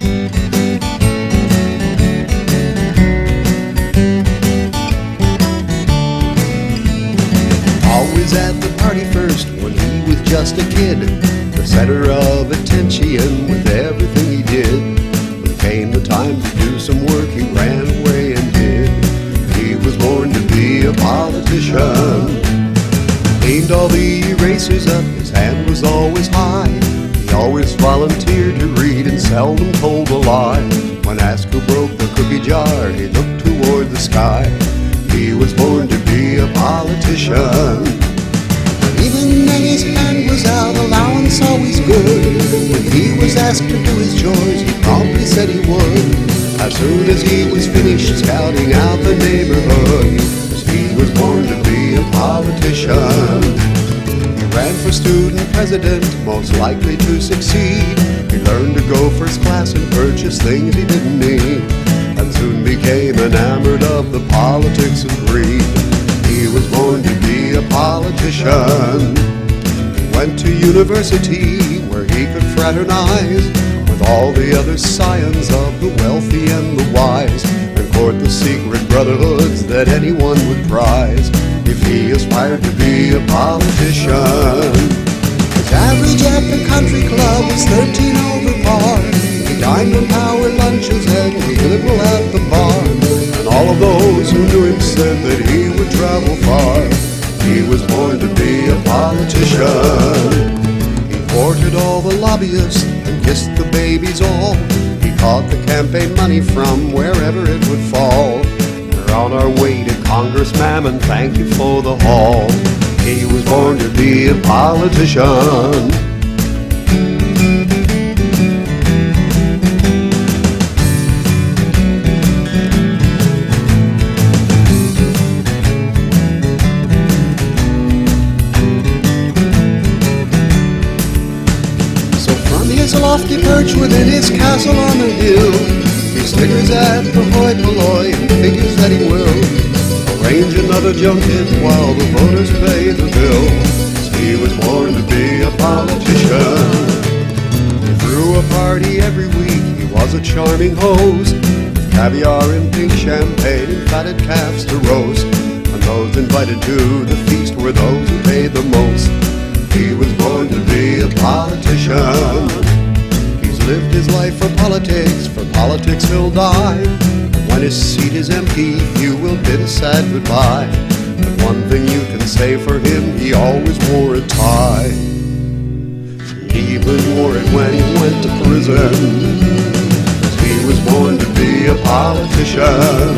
Always at the party first when he was just a kid, the center of attention with everything he did. When came the time to do some work, he ran away and hid. He was born to be a politician. Cleaned all the erasers up, his hand was always high. He always volunteered to read and seldom told a lie. When asked who broke the cookie jar, he looked toward the sky. He was born to be a politician. Even then his hand was out, allowance always good. When he was asked to do his chores, he promptly said he would. As soon as he was finished scouting out the neighborhood, he was born to be a politician. He ran for student president, most likely to succeed. He learned to go first class and purchase things he didn't need, and soon became enamored of the politics of greed. He was born to be a politician. He went to university where he could fraternize with all the other scions of the wealthy and the wise, and court the secret brotherhoods that anyone would prize if he aspired to be a politician. His average at the country club was 13 over par. He dined on power lunches and was liberal at the bar, and all of those who knew him said that he would travel far. He was born to be a politician. He courted all the lobbyists and kissed the babies all. He caught the campaign money from wherever it would fall. We're on our way to Congress, ma'am, and thank you for the haul. He was born to be a politician. His lofty perch within his castle on the hill, he sniggers at the hoi polloi and figures that he will arrange another junket while the voters pay the bill. He was born to be a politician. He threw a party every week, he was a charming host, with caviar and pink champagne and fatted calves to roast, and those invited to the feast were those who paid the most. He was born to be a politician. Lived his life for politics he'll die. And when his seat is empty, few will bid a sad goodbye. But one thing you can say for him, he always wore a tie. He even wore it when he went to prison. He was born to be a politician.